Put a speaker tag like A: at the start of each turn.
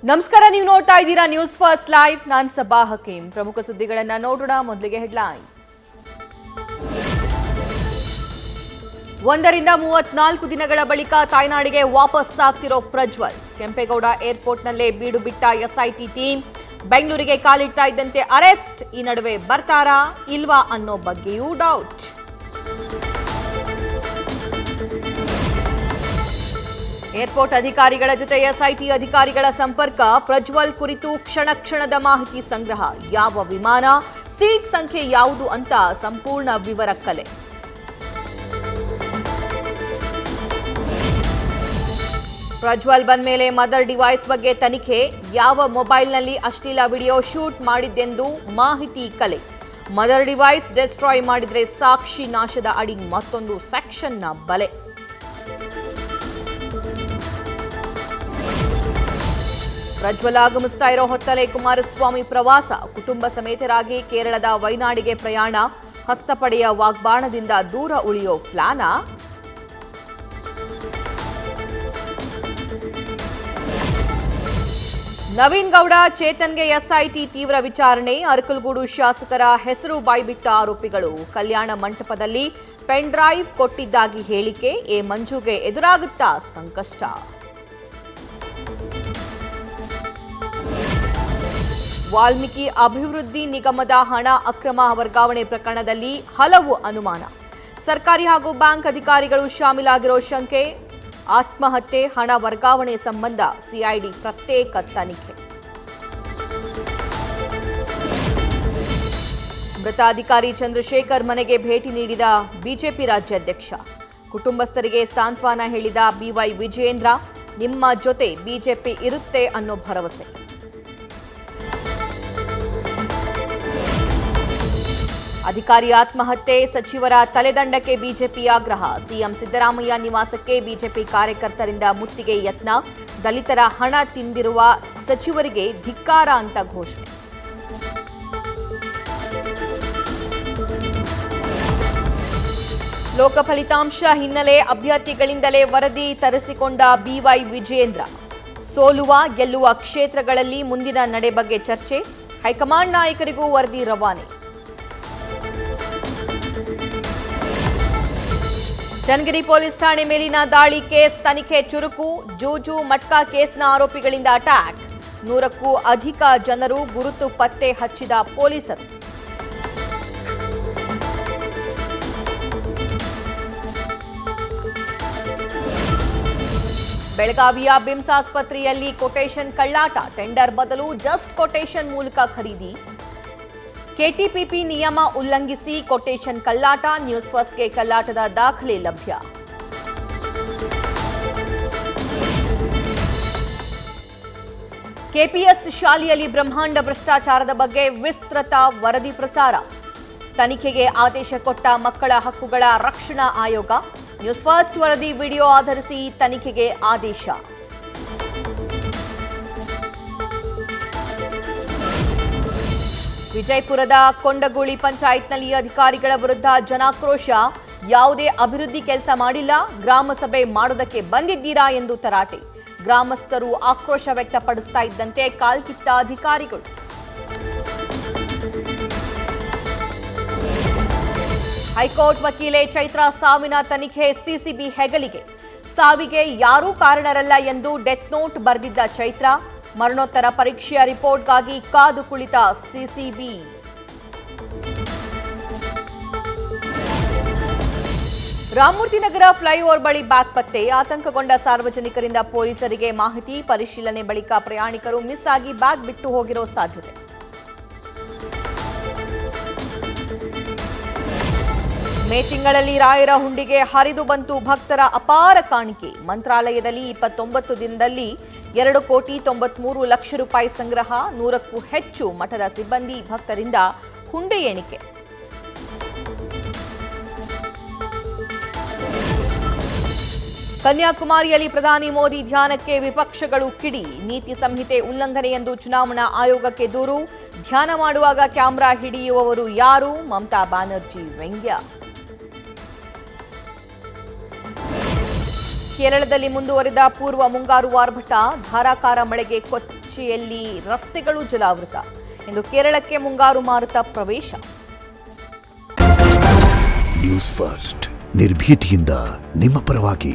A: ನಮಸ್ಕಾರ, ನೀವು ನೋಡ್ತಾ ಇದ್ದೀರಾ ನ್ಯೂಸ್ ಫಸ್ಟ್ ಲೈವ್. ನಾನು ಸಬಾ ಹಕೀಂ. ಪ್ರಮುಖ ಸುದ್ದಿಗಳನ್ನ ನೋಡೋಣ. ಮೊದಲಿಗೆ ಹೆಡ್ಲೈನ್ಸ್. 134 ದಿನಗಳ ಬಳಿಕ ತಾಯ್ನಾಡಿಗೆ ವಾಪಸ್ ಆಗ್ತಿರೋ ಪ್ರಜ್ವಲ್. ಕೆಂಪೇಗೌಡ ಏರ್ಪೋರ್ಟ್ನಲ್ಲೇ ಬೀಡು ಬಿಟ್ಟ ಎಸ್ಐಟಿ ಟೀಮ್. ಬೆಂಗಳೂರಿಗೆ ಕಾಲಿಡ್ತಾ ಇದ್ದಂತೆ ಅರೆಸ್ಟ್. ಈ ನಡುವೆ ಬರ್ತಾರಾ ಇಲ್ವಾ ಅನ್ನೋ ಬಗ್ಗೆಯೂ ಡೌಟ್. ಏರ್ಪೋರ್ಟ್ ಅಧಿಕಾರಿಗಳ ಜೊತೆ ಎಸ್ಐಟಿ ಅಧಿಕಾರಿಗಳ ಸಂಪರ್ಕ. ಪ್ರಜ್ವಲ್ ಕುರಿತು ಕ್ಷಣದ ಮಾಹಿತಿ ಸಂಗ್ರಹ. ಯಾವ ವಿಮಾನ, ಸೀಟ್ ಸಂಖ್ಯೆ ಯಾವುದು ಅಂತ ಸಂಪೂರ್ಣ ವಿವರ ಕಲೆ. ಪ್ರಜ್ವಲ್ ಬಂದ ಮೇಲೆ ಮದರ್ ಡಿವೈಸ್ ಬಗ್ಗೆ ತನಿಖೆ. ಯಾವ ಮೊಬೈಲ್ನಲ್ಲಿ ಅಶ್ಲೀಲ ವಿಡಿಯೋ ಶೂಟ್ ಮಾಡಿದ್ದೆಂದು ಮಾಹಿತಿ ಕಲೆ. ಮದರ್ ಡಿವೈಸ್ ಡಿಸ್ಟ್ರಾಯ್ ಮಾಡಿದ್ರೆ ಸಾಕ್ಷಿ ನಾಶದ ಅಡಿ ಮತ್ತೊಂದು ಸೆಕ್ಷನ್ನ ಬಲೆ. ಪ್ರಜ್ವಲ್ ಆಗಮಿಸ್ತಾ ಇರೋ ಹೊತ್ತಲೇ ಕುಮಾರಸ್ವಾಮಿ ಪ್ರವಾಸ. ಕುಟುಂಬ ಸಮೇತರಾಗಿ ಕೇರಳದ ವೈನಾಡಿಗೆ ಪ್ರಯಾಣ. ಹಸ್ತಪಡೆಯ ವಾಗ್ಬಾಣದಿಂದ ದೂರ ಉಳಿಯೋ ಪ್ಲಾನ. ನವೀನ್ ಗೌಡ, ಚೇತನ್ಗೆ ಎಸ್ಐಟಿ ತೀವ್ರ ವಿಚಾರಣೆ. ಅರಕಲಗೂಡು ಶಾಸಕರ ಹೆಸರು ಬಾಯ್ಬಿಟ್ಟ ಆರೋಪಿಗಳು. ಕಲ್ಯಾಣ ಮಂಟಪದಲ್ಲಿ ಪೆನ್ ಡ್ರೈವ್ ಕೊಟ್ಟಿದ್ದಾಗಿ ಹೇಳಿಕೆ. ಎ ಮಂಜುಗೆ ಎದುರಾಗುತ್ತಾ ಸಂಕಷ್ಟ. ವಾಲ್ಮೀಕಿ ಅಭಿವೃದ್ಧಿ ನಿಗಮದ ಹಣ ಅಕ್ರಮ ವರ್ಗಾವಣೆ ಪ್ರಕರಣದಲ್ಲಿ ಹಲವು ಅನುಮಾನ. ಸರ್ಕಾರಿ ಹಾಗೂ ಬ್ಯಾಂಕ್ ಅಧಿಕಾರಿಗಳು ಶಾಮೀಲಾಗಿರೋ ಶಂಕೆ. ಆತ್ಮಹತ್ಯೆ, ಹಣ ವರ್ಗಾವಣೆ ಸಂಬಂಧ ಸಿಐಡಿ ಪ್ರತ್ಯೇಕ ತನಿಖೆ. ಮೃತ ಅಧಿಕಾರಿ ಚಂದ್ರಶೇಖರ್ ಮನೆಗೆ ಭೇಟಿ ನೀಡಿದ ಬಿಜೆಪಿ ರಾಜ್ಯಾಧ್ಯಕ್ಷ. ಕುಟುಂಬಸ್ಥರಿಗೆ ಸಾಂತ್ವನ ಹೇಳಿದ ಬಿವೈ ವಿಜಯೇಂದ್ರ. ನಿಮ್ಮ ಜೊತೆ ಬಿಜೆಪಿ ಇರುತ್ತೆ ಅನ್ನೋ ಭರವಸೆ. ಅಧಿಕಾರಿ ಆತ್ಮಹತ್ಯೆ, ಸಚಿವರ ತಲೆದಂಡಕ್ಕೆ ಬಿಜೆಪಿ ಆಗ್ರಹ. ಸಿಎಂ ಸಿದ್ದರಾಮಯ್ಯ ನಿವಾಸಕ್ಕೆ ಬಿಜೆಪಿ ಕಾರ್ಯಕರ್ತರಿಂದ ಮುತ್ತಿಗೆ ಯತ್ನ. ದಲಿತರ ಹಣ ತಿಂದಿರುವ ಸಚಿವರಿಗೆ ಧಿಕ್ಕಾರ ಅಂತ ಘೋಷಣೆ. ಲೋಕ ಫಲಿತಾಂಶ ಹಿನ್ನೆಲೆ ಅಭ್ಯರ್ಥಿಗಳಿಂದಲೇ ವರದಿ ತರಿಸಿಕೊಂಡ ಬಿವೈ ವಿಜಯೇಂದ್ರ. ಸೋಲುವ ಗೆಲ್ಲುವ ಕ್ಷೇತ್ರಗಳಲ್ಲಿ ಮುಂದಿನ ನಡೆ ಬಗ್ಗೆ ಚರ್ಚೆ. ಹೈಕಮಾಂಡ್ ನಾಯಕರಿಗೂ ವರದಿ ರವಾನೆ. ಚನ್ನಗಿರಿ ಪೊಲೀಸ್ ಠಾಣೆ ಮೇಲಿನ ದಾಳಿ ಕೇಸ್ ತನಿಖೆ ಚುರುಕು. ಜೂಜು ಮಟ್ಕಾ ಕೇಸ್ನ ಆರೋಪಿಗಳಿಂದ ಅಟ್ಯಾಕ್. 100ಕ್ಕೂ ಅಧಿಕ ಜನರು ಗುರುತು ಪತ್ತೆ ಹಚ್ಚಿದ ಪೊಲೀಸರು. ಬೆಳಗಾವಿಯ ಬಿಮ್ಸ್ ಆಸ್ಪತ್ರೆಯಲ್ಲಿ ಕೊಟೇಶನ್ ಕಳ್ಳಾಟ. ಟೆಂಡರ್ ಬದಲು ಜಸ್ಟ್ ಕೊಟೇಶನ್ ಮೂಲಕ ಖರೀದಿ. ಕೆಟಿಪಿಪಿ ನಿಯಮ ಉಲ್ಲಂಘಿಸಿ ಕೊಟೇಶನ್ ಕಳ್ಳಾಟ. ನ್ಯೂಸ್ ಫಸ್ಟ್ಗೆ ಕಳ್ಳಾಟದ ದಾಖಲೆ ಲಭ್ಯ. ಕೆಪಿಎಸ್ ಶಾಲೆಯಲ್ಲಿ ಬ್ರಹ್ಮಾಂಡ ಭ್ರಷ್ಟಾಚಾರದ ಬಗ್ಗೆ ವಿಸ್ತೃತ ವರದಿ ಪ್ರಸಾರ. ತನಿಖೆಗೆ ಆದೇಶ ಕೊಟ್ಟ ಮಕ್ಕಳ ಹಕ್ಕುಗಳ ರಕ್ಷಣಾ ಆಯೋಗ. ನ್ಯೂಸ್ ಫಸ್ಟ್ ವರದಿ ವಿಡಿಯೋ ಆಧರಿಸಿ ತನಿಖೆಗೆ ಆದೇಶ. ವಿಜಯಪುರದ ಕೊಂಡಗೂಳಿ ಪಂಚಾಯತ್ನಲ್ಲಿ ಅಧಿಕಾರಿಗಳ ವಿರುದ್ಧ ಜನಾಕ್ರೋಶ. ಯಾವುದೇ ಅಭಿವೃದ್ಧಿ ಕೆಲಸ ಮಾಡಿಲ್ಲ, ಗ್ರಾಮ ಸಭೆ ಮಾಡೋದಕ್ಕೆ ಬಂದಿದ್ದೀರಾ ಎಂದು ತರಾಟೆ. ಗ್ರಾಮಸ್ಥರು ಆಕ್ರೋಶ ವ್ಯಕ್ತಪಡಿಸ್ತಾ ಇದ್ದಂತೆ ಕಾಲ್ಕಿತ್ತ ಅಧಿಕಾರಿಗಳು. ಹೈಕೋರ್ಟ್ ವಕೀಲೆ ಚೈತ್ರಾ ಸಾವಿನ ತನಿಖೆ ಸಿಸಿಬಿ ಹೆಗಲಿಗೆ. ಸಾವಿಗೆ ಯಾರೂ ಕಾರಣರಲ್ಲ ಎಂದು ಡೆತ್ ನೋಟ್ ಬರೆದಿದ್ದ ಚೈತ್ರಾ. ಮರಣೋತ್ತರ ಪರೀಕ್ಷೆಯ ರಿಪೋರ್ಟ್ಗಾಗಿ ಕಾದು ಕುಳಿತ ಸಿಸಿಬಿ. ರಾಮಮೂರ್ತಿನಗರ ಫ್ಲೈಓವರ್ ಬಳಿ ಬ್ಯಾಗ್ ಪತ್ತೆ. ಆತಂಕಗೊಂಡ ಸಾರ್ವಜನಿಕರಿಂದ ಪೊಲೀಸರಿಗೆ ಮಾಹಿತಿ. ಪರಿಶೀಲನೆ ಬಳಿಕ ಪ್ರಯಾಣಿಕರು ಮಿಸ್ ಆಗಿ ಬ್ಯಾಗ್ ಬಿಟ್ಟು ಹೋಗಿರೋ ಸಾಧ್ಯತೆ. ಮೇ ತಿಂಗಳಲ್ಲಿ ರಾಯರ ಹುಂಡಿಗೆ ಹರಿದು ಬಂತು ಭಕ್ತರ ಅಪಾರ ಕಾಣಿಕೆ. ಮಂತ್ರಾಲಯದಲ್ಲಿ 29 ದಿನದಲ್ಲಿ 2,93,00,000 ರೂಪಾಯಿ ಸಂಗ್ರಹ. 100ಕ್ಕೂ ಹೆಚ್ಚು ಮಠದ ಸಿಬ್ಬಂದಿ ಭಕ್ತರಿಂದ ಹುಂಡೆ ಎಣಿಕೆ. ಕನ್ಯಾಕುಮಾರಿಯಲ್ಲಿ ಪ್ರಧಾನಿ ಮೋದಿ ಧ್ಯಾನಕ್ಕೆ ವಿಪಕ್ಷಗಳು ಕಿಡಿ. ನೀತಿ ಸಂಹಿತೆ ಉಲ್ಲಂಘನೆ ಎಂದು ಚುನಾವಣಾ ಆಯೋಗಕ್ಕೆ ದೂರು. ಧ್ಯಾನ ಮಾಡುವಾಗ ಕ್ಯಾಮೆರಾ ಹಿಡಿಯುವವರು ಯಾರು? ಮಮತಾ ಬ್ಯಾನರ್ಜಿ ವ್ಯಂಗ್ಯ. ಕೇರಳದಲ್ಲಿ ಮುಂದುವರಿದ ಪೂರ್ವ ಮುಂಗಾರು ಆರ್ಭಟ, ಧಾರಾಕಾರ ಮಳೆಗೆ ಕೊಚ್ಚಿಯಲ್ಲಿ ರಸ್ತೆಗಳು ಜಲಾವೃತ. ಇಂದು ಕೇರಳಕ್ಕೆ ಮುಂಗಾರು ಮಾರುತ ಪ್ರವೇಶ.
B: ನ್ಯೂಸ್ ಫಸ್ಟ್ ನಿರ್ಭೀತಿಯಿಂದ ನಿಮ್ಮ ಪರವಾಗಿ.